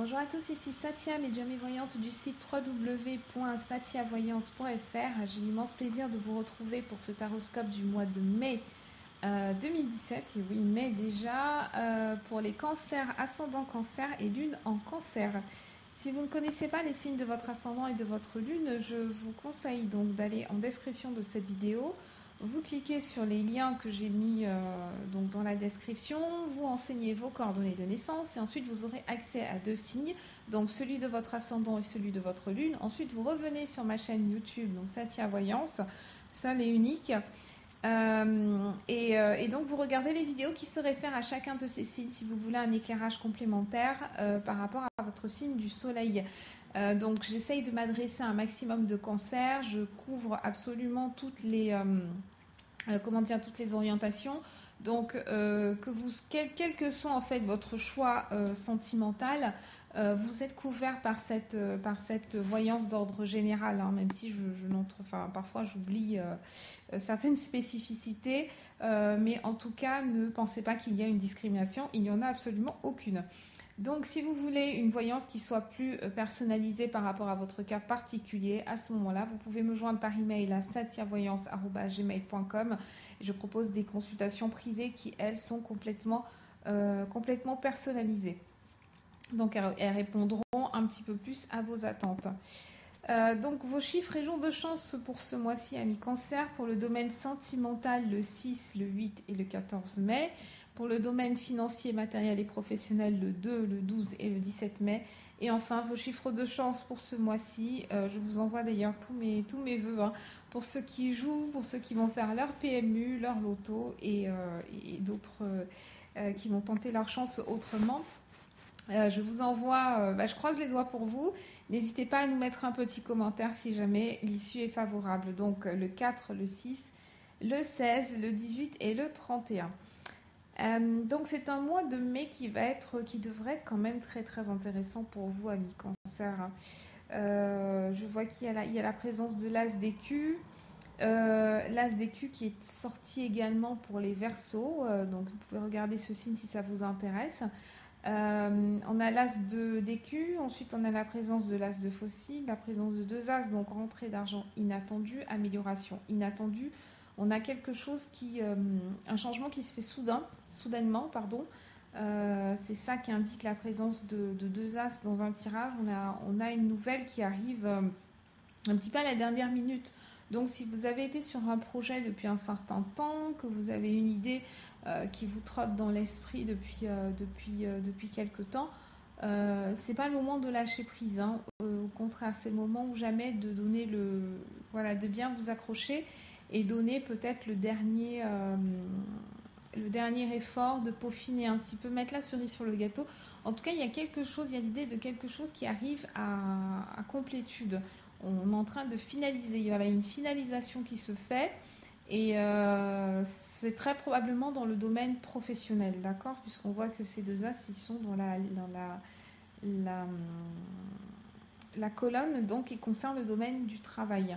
Bonjour à tous, ici Satia, médium et voyante du site www.satiavoyance.fr. J'ai l'immense plaisir de vous retrouver pour ce taroscope du mois de mai 2017. Et oui, mai déjà, pour les cancers, ascendant cancer et lune en cancer. Si vous ne connaissez pas les signes de votre ascendant et de votre lune, je vous conseille donc d'aller en description de cette vidéo. Vous cliquez sur les liens que j'ai mis donc dans la description, vous renseignez vos coordonnées de naissance et ensuite vous aurez accès à deux signes, donc celui de votre ascendant et celui de votre lune. Ensuite vous revenez sur ma chaîne YouTube, donc Satia Voyance, seule et unique. Et donc vous regardez les vidéos qui se réfèrent à chacun de ces signes si vous voulez un éclairage complémentaire par rapport à votre signe du soleil. Donc j'essaye de m'adresser à un maximum de cancers, je couvre absolument toutes les toutes les orientations. Donc quel que soit en fait votre choix sentimental, vous êtes couvert par cette voyance d'ordre général, hein, même si parfois j'oublie certaines spécificités, mais en tout cas ne pensez pas qu'il y a une discrimination, il n'y en a absolument aucune. Donc si vous voulez une voyance qui soit plus personnalisée par rapport à votre cas particulier, à ce moment-là, vous pouvez me joindre par email à satiavoyance@gmail.com. Je propose des consultations privées qui, elles, sont complètement personnalisées. Donc elles répondront un petit peu plus à vos attentes. Donc vos chiffres et jours de chance pour ce mois-ci, amis cancer, pour le domaine sentimental, le 6, le 8 et le 14 mai. Pour le domaine financier, matériel et professionnel, le 2, le 12 et le 17 mai. Et enfin, vos chiffres de chance pour ce mois-ci. Je vous envoie d'ailleurs tous mes vœux, hein, pour ceux qui jouent, pour ceux qui vont faire leur PMU, leur loto et d'autres qui vont tenter leur chance autrement. Je vous envoie, je croise les doigts pour vous. N'hésitez pas à nous mettre un petit commentaire si jamais l'issue est favorable. Donc le 4, le 6, le 16, le 18 et le 31. Donc c'est un mois de mai qui devrait être quand même très très intéressant pour vous, amis cancer. Je vois qu'il y a la présence de l'as d'écu. L'as d'écu qui est sorti également pour les Verseaux. Donc vous pouvez regarder ce signe si ça vous intéresse. On a l'as d'écu, ensuite on a la présence de l'as de faucille, la présence de deux as, donc rentrée d'argent inattendue, amélioration inattendue. On a quelque chose un changement qui se fait soudainement. C'est ça qui indique la présence de deux as dans un tirage. On a une nouvelle qui arrive un petit peu à la dernière minute. Donc si vous avez été sur un projet depuis un certain temps, que vous avez une idée qui vous trotte dans l'esprit depuis quelques temps, c'est pas le moment de lâcher prise, hein. Au contraire, c'est le moment ou jamais de donner de bien vous accrocher et donner peut-être le dernier effort, de peaufiner un petit peu, mettre la cerise sur le gâteau. En tout cas, il y a l'idée de quelque chose qui arrive à complétude. On est en train de finaliser, il y a une finalisation qui se fait et c'est très probablement dans le domaine professionnel, d'accord, puisqu'on voit que ces deux as, ils sont dans la colonne, donc qui concerne le domaine du travail.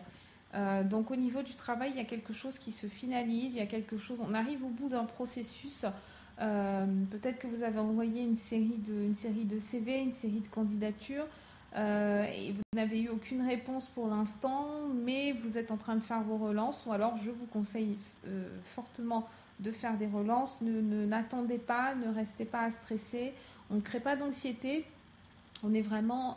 Donc au niveau du travail, il y a quelque chose qui se finalise, on arrive au bout d'un processus. Peut-être que vous avez envoyé une série de CV, une série de candidatures, et vous n'avez eu aucune réponse pour l'instant, mais vous êtes en train de faire vos relances, ou alors je vous conseille fortement de faire des relances. N'attendez pas, ne restez pas à stresser, on ne crée pas d'anxiété. On est vraiment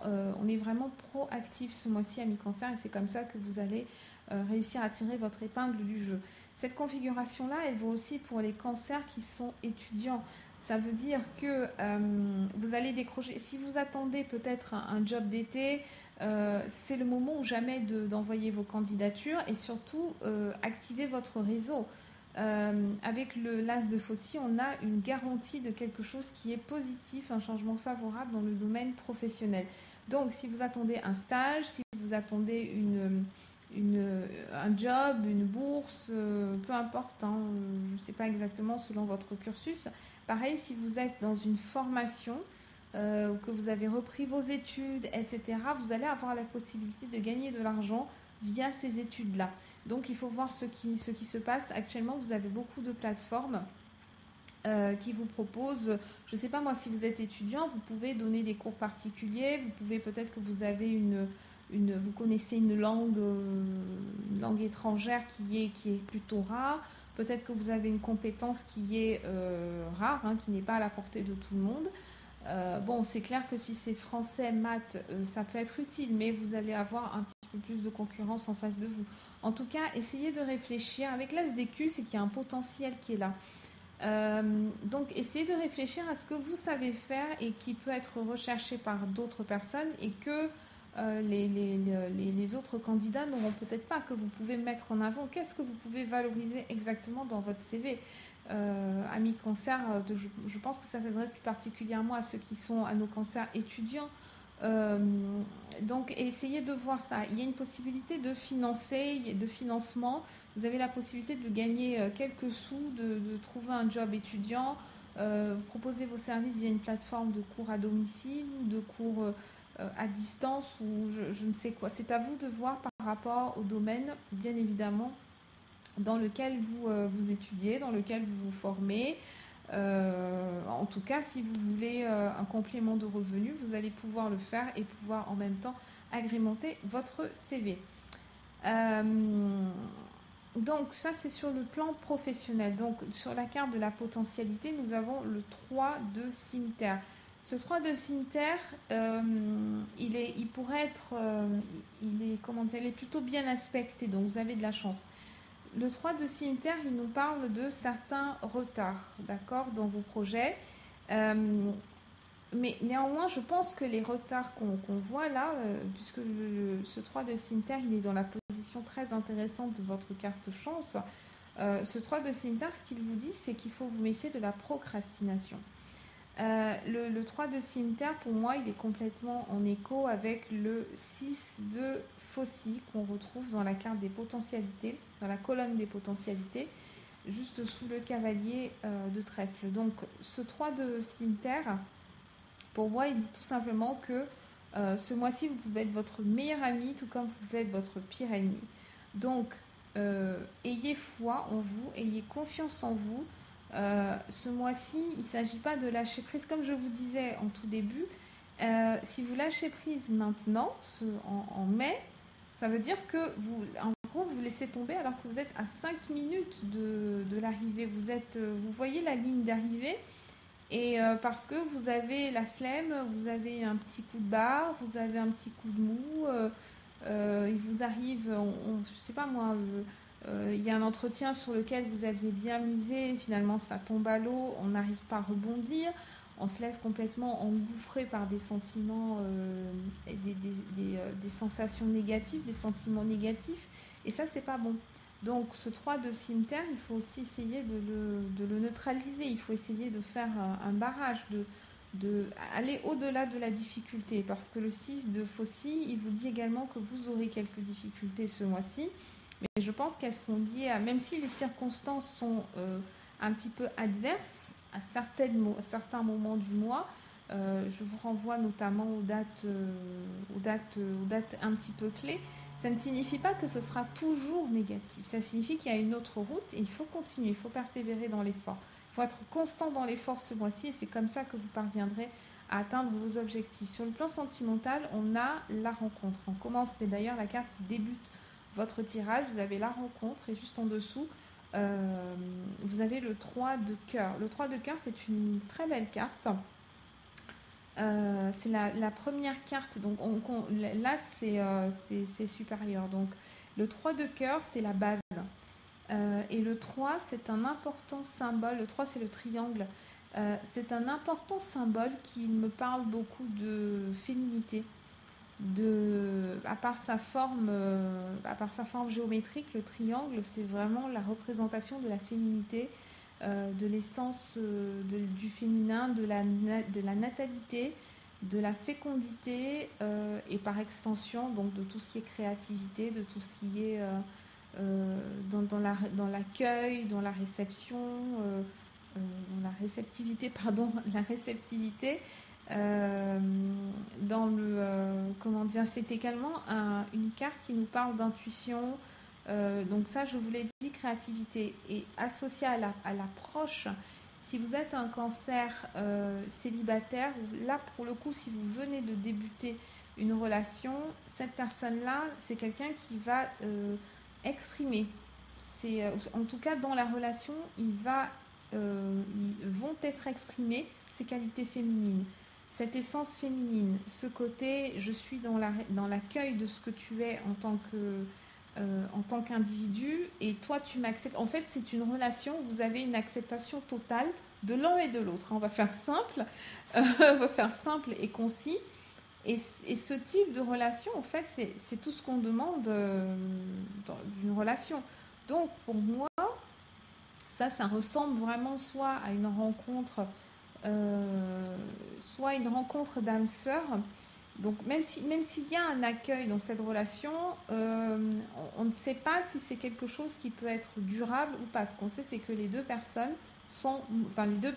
proactif ce mois-ci, amis cancer, et c'est comme ça que vous allez réussir à tirer votre épingle du jeu. Cette configuration-là, elle vaut aussi pour les cancers qui sont étudiants. Ça veut dire que vous allez décrocher, si vous attendez peut-être un job d'été, c'est le moment ou jamais d'envoyer vos candidatures et surtout activer votre réseau. Avec l'as de faucille, on a une garantie de quelque chose qui est positif, un changement favorable dans le domaine professionnel. Donc si vous attendez un stage, si vous attendez un job, une bourse, peu importe, hein, je ne sais pas exactement selon votre cursus. Pareil, si vous êtes dans une formation, ou que vous avez repris vos études, etc., vous allez avoir la possibilité de gagner de l'argent via ces études-là. Donc il faut voir ce qui se passe. Actuellement, vous avez beaucoup de plateformes qui vous propose, je ne sais pas moi, si vous êtes étudiant, vous pouvez donner des cours particuliers, vous pouvez peut-être que vous avez vous connaissez une langue étrangère qui est plutôt rare, peut-être que vous avez une compétence qui est rare, hein, qui n'est pas à la portée de tout le monde. Bon, c'est clair que si c'est français, maths, ça peut être utile, mais vous allez avoir un petit peu plus de concurrence en face de vous. En tout cas, essayez de réfléchir. Avec l'ASDQ, c'est qu'il y a un potentiel qui est là. Donc, essayez de réfléchir à ce que vous savez faire et qui peut être recherché par d'autres personnes et que les autres candidats n'auront peut-être pas, que vous pouvez mettre en avant. Qu'est-ce que vous pouvez valoriser exactement dans votre CV? Amis cancer, je pense que ça s'adresse plus particulièrement à ceux qui sont à nos cancers étudiants. Donc, essayez de voir ça. Il y a une possibilité de financement. Vous avez la possibilité de gagner quelques sous, de trouver un job étudiant, proposer vos services via une plateforme de cours à domicile ou de cours à distance ou je ne sais quoi. C'est à vous de voir par rapport au domaine, bien évidemment, dans lequel vous étudiez, dans lequel vous vous formez. En tout cas, si vous voulez un complément de revenus, vous allez pouvoir le faire et pouvoir en même temps agrémenter votre CV. Donc ça, c'est sur le plan professionnel. Donc sur la carte de la potentialité, nous avons le 3 de cimetière. Ce 3 de cimetière, il pourrait être, il est plutôt bien aspecté, donc vous avez de la chance. Le 3 de cimetière, il nous parle de certains retards, d'accord, dans vos projets. Mais néanmoins, je pense que les retards qu'on voit là, puisque ce 3 de cimetière, il est dans la position très intéressante de votre carte chance, ce 3 de cimetière, ce qu'il vous dit, c'est qu'il faut vous méfier de la procrastination. Le 3 de cimetière, pour moi, il est complètement en écho avec le 6 de faucille qu'on retrouve dans la carte des potentialités, dans la colonne des potentialités, juste sous le cavalier de trèfle. Donc, ce 3 de cimetière, pour moi, il dit tout simplement que ce mois-ci, vous pouvez être votre meilleur ami, tout comme vous pouvez être votre pire ennemi. Donc, ayez foi en vous, ayez confiance en vous. Ce mois-ci, il ne s'agit pas de lâcher prise, comme je vous disais en tout début. Si vous lâchez prise maintenant, en mai, ça veut dire que en gros, vous laissez tomber alors que vous êtes à 5 minutes de l'arrivée. Vous voyez la ligne d'arrivée et parce que vous avez la flemme, vous avez un petit coup de barre, vous avez un petit coup de mou, il vous arrive, je ne sais pas moi, il y a un entretien sur lequel vous aviez bien misé, finalement ça tombe à l'eau, on n'arrive pas à rebondir, on se laisse complètement engouffrer par des sentiments, des sensations négatives, des sentiments négatifs, et ça c'est pas bon. Donc ce 3 de cimetière, il faut aussi essayer de le neutraliser, il faut essayer de faire un barrage, de aller au-delà de la difficulté, parce que le 6 de faucille, il vous dit également que vous aurez quelques difficultés ce mois-ci, mais je pense qu'elles sont liées à, même si les circonstances sont un petit peu adverses à certains moments du mois, je vous renvoie notamment aux dates un petit peu clés. Ça ne signifie pas que ce sera toujours négatif, ça signifie qu'il y a une autre route et il faut continuer, il faut persévérer dans l'effort. Il faut être constant dans l'effort ce mois-ci et c'est comme ça que vous parviendrez à atteindre vos objectifs. Sur le plan sentimental, on a la rencontre. On commence, c'est d'ailleurs la carte qui débute votre tirage, vous avez la rencontre et juste en dessous, vous avez le 3 de cœur. Le 3 de cœur, c'est une très belle carte. C'est la première carte, donc là c'est supérieur. Donc le 3 de cœur, c'est la base. Et le 3, c'est un important symbole. Le 3, c'est le triangle. C'est un important symbole qui me parle beaucoup de féminité. À part sa forme géométrique, le triangle, c'est vraiment la représentation de la féminité, de l'essence du féminin, de la natalité, de la fécondité et par extension donc de tout ce qui est créativité, de tout ce qui est dans l'accueil, dans la réception, dans la réceptivité, la réceptivité. Comment dire, c'est également une carte qui nous parle d'intuition. Donc ça, je vous l'ai dit, créativité. Et associé à l'approche, Si vous êtes un cancer célibataire, là pour le coup, si vous venez de débuter une relation, cette personne-là, c'est quelqu'un qui va exprimer. En tout cas, dans la relation, ils vont être exprimés ses qualités féminines, cette essence féminine, ce côté, je suis dans l'accueil de ce que tu es en tant qu'individu, et toi tu m'acceptes. En fait, c'est une relation, vous avez une acceptation totale de l'un et de l'autre. On va faire simple, on va faire simple et concis. Et ce type de relation, en fait, c'est tout ce qu'on demande d'une relation. Donc, pour moi, ça ressemble vraiment soit à une rencontre, soit une rencontre d'âme sœur. Donc, même s'il y a un accueil dans cette relation, on ne sait pas si c'est quelque chose qui peut être durable ou pas. Ce qu'on sait, c'est que les deux personnes sont... Enfin, les deux...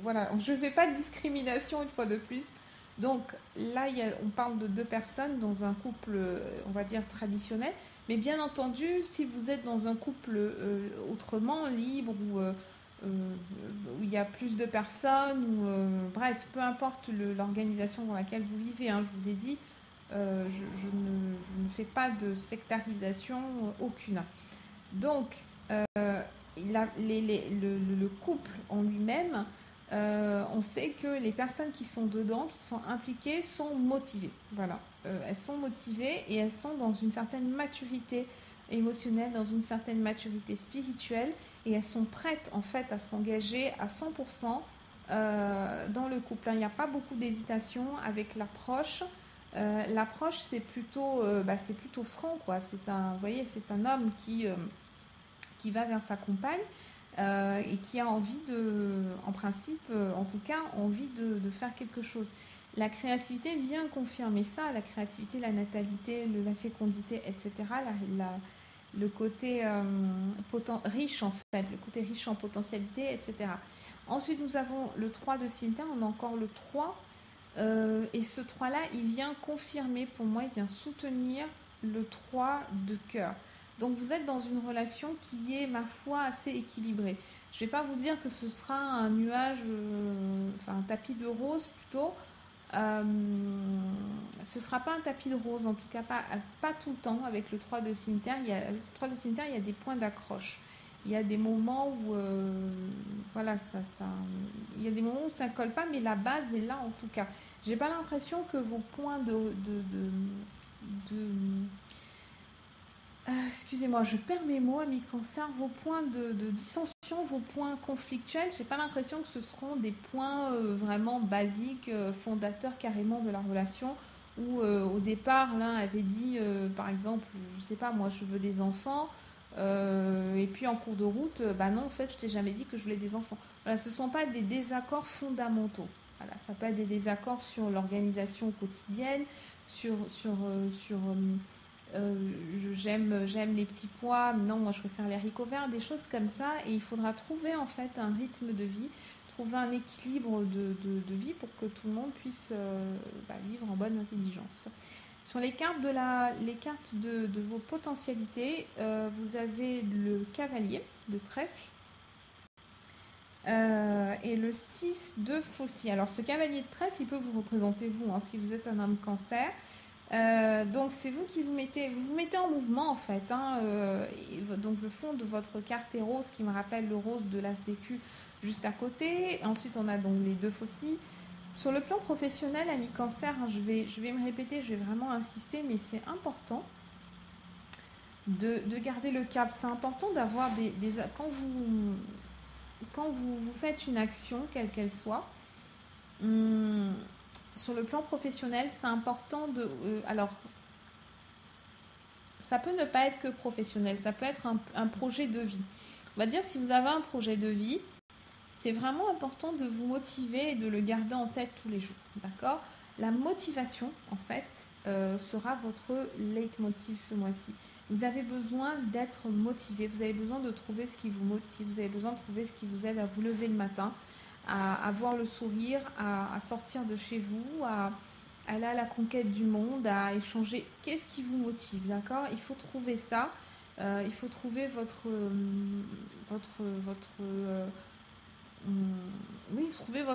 voilà, je ne fais pas de discrimination une fois de plus. Donc, là, on parle de deux personnes dans un couple, on va dire, traditionnel. Mais bien entendu, si vous êtes dans un couple autrement, libre, où il y a plus de personnes, bref, peu importe l'organisation dans laquelle vous vivez, hein, je vous ai dit, je ne fais pas de sectarisation aucune. Donc, le couple en lui-même, on sait que les personnes qui sont dedans, qui sont impliquées, sont motivées. Voilà, elles sont motivées et elles sont dans une certaine maturité émotionnelle, dans une certaine maturité spirituelle, et elles sont prêtes en fait à s'engager à 100% dans le couple. Il n'y a pas beaucoup d'hésitation avec l'approche. L'approche, c'est plutôt franc, quoi. Vous voyez, c'est un homme qui va vers sa compagne et qui a envie en principe, en tout cas, envie de faire quelque chose. La créativité vient confirmer ça, la créativité, la natalité, la fécondité, etc. Le côté riche en fait, le côté riche en potentialité, etc. Ensuite, nous avons le 3 de cimetière, on a encore le 3. Et ce 3-là, il vient confirmer, pour moi, il vient soutenir le 3 de cœur. Donc vous êtes dans une relation qui est, ma foi, assez équilibrée. Je ne vais pas vous dire que ce sera un nuage, un tapis de rose plutôt. Ce ne sera pas un tapis de rose, en tout cas pas tout le temps avec le 3 de cimetière. Il y a des points d'accroche. Il y a des moments où il y a des moments où ça ne colle pas, mais la base est là en tout cas. J'ai pas l'impression que vos points excusez-moi, je perds mes mots, amis cancer, vos points de dissension, vos points conflictuels, j'ai pas l'impression que ce seront des points vraiment basiques, fondateurs carrément de la relation, où au départ l'un avait dit par exemple, je sais pas moi, je veux des enfants, et puis en cours de route, non, en fait je t'ai jamais dit que je voulais des enfants. Voilà, ce ne sont pas des désaccords fondamentaux. Voilà, ça peut être des désaccords sur l'organisation quotidienne, j'aime les petits pois, non, moi je préfère les haricots verts, des choses comme ça, et il faudra trouver en fait un rythme de vie, trouver un équilibre de vie pour que tout le monde puisse vivre en bonne intelligence. Sur les cartes de vos potentialités, vous avez le cavalier de trèfle et le 6 de faucille. Alors ce cavalier de trèfle, il peut vous représenter vous, hein, si vous êtes un homme cancer. Donc c'est vous qui vous mettez en mouvement en fait, hein, donc le fond de votre carte est rose qui me rappelle le rose de l'as d'écu juste à côté. Ensuite on a donc les deux faucilles. Sur le plan professionnel, ami cancer, hein, je vais me répéter, je vais vraiment insister, mais c'est important de garder le cap. C'est important d'avoir quand vous faites une action, quelle qu'elle soit, sur le plan professionnel, c'est important alors, ça peut ne pas être que professionnel, ça peut être un projet de vie. On va dire, si vous avez un projet de vie, c'est vraiment important de vous motiver et de le garder en tête tous les jours. D'accord ? La motivation, en fait, sera votre leitmotiv ce mois-ci. Vous avez besoin d'être motivé, vous avez besoin de trouver ce qui vous motive, vous avez besoin de trouver ce qui vous aide à vous lever le matin, à avoir le sourire, à sortir de chez vous, à aller à la conquête du monde, à échanger. Qu'est-ce qui vous motive, d'accord ? Il faut trouver ça. Il faut trouver votre oui, trouver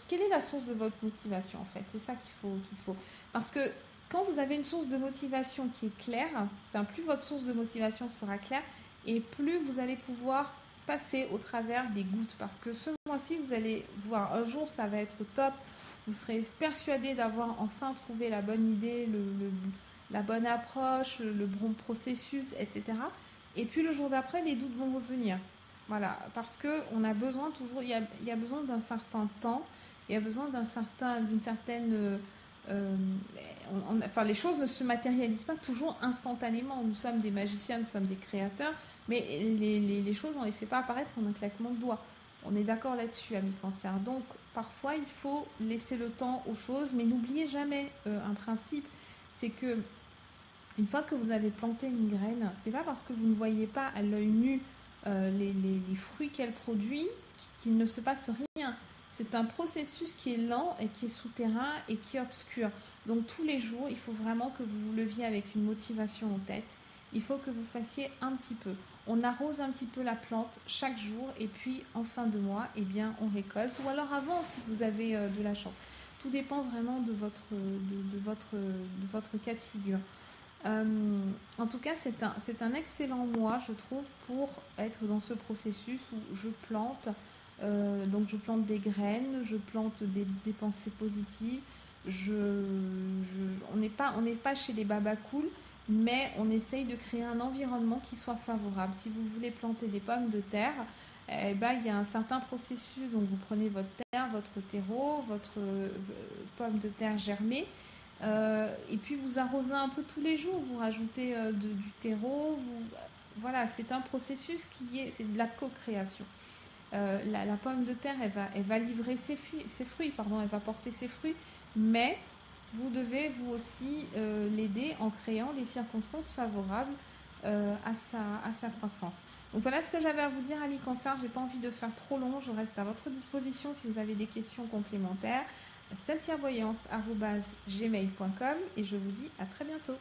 quelle est la source de votre motivation en fait. C'est ça qu'il faut. Parce que quand vous avez une source de motivation qui est claire, enfin, plus votre source de motivation sera claire et plus vous allez pouvoir passer au travers des gouttes. Parce que ce mois-ci, vous allez voir, un jour ça va être top, vous serez persuadé d'avoir enfin trouvé la bonne idée, la bonne approche, le bon processus, etc. Et puis le jour d'après, les doutes vont revenir. Voilà, parce qu'on a besoin toujours, il y a besoin d'un certain temps, il y a besoin d'une certaine... euh, enfin, les choses ne se matérialisent pas toujours instantanément. Nous sommes des magiciens, nous sommes des créateurs, mais les choses, on ne les fait pas apparaître en un claquement de doigts. On est d'accord là-dessus, amis cancer. Donc, parfois, il faut laisser le temps aux choses, mais n'oubliez jamais un principe, c'est que une fois que vous avez planté une graine, c'est pas parce que vous ne voyez pas à l'œil nu les fruits qu'elle produit qu'il ne se passe rien. C'est un processus qui est lent et qui est souterrain et qui est obscur. Donc tous les jours, il faut vraiment que vous vous leviez avec une motivation en tête. Il faut que vous fassiez un petit peu. On arrose un petit peu la plante chaque jour et puis en fin de mois, eh bien, on récolte. Ou alors avant si vous avez de la chance. Tout dépend vraiment de votre cas de figure. En tout cas, c'est un excellent mois, je trouve, pour être dans ce processus où je plante. Donc, je plante des graines, je plante des pensées positives. On n'est pas chez les babacools, mais on essaye de créer un environnement qui soit favorable. Si vous voulez planter des pommes de terre, eh ben, il y a un certain processus. Donc, vous prenez votre terre, votre terreau, votre pomme de terre germée. Et puis vous arrosez un peu tous les jours, vous rajoutez du terreau, voilà, c'est un processus c'est de la co-création. La pomme de terre, elle va livrer ses fruits, pardon, elle va porter ses fruits, mais vous devez vous aussi l'aider en créant les circonstances favorables à sa croissance. Donc voilà ce que j'avais à vous dire, amis cancer. J'ai pas envie de faire trop long, je reste à votre disposition si vous avez des questions complémentaires. Celtiavoyance@gmail.com et je vous dis à très bientôt.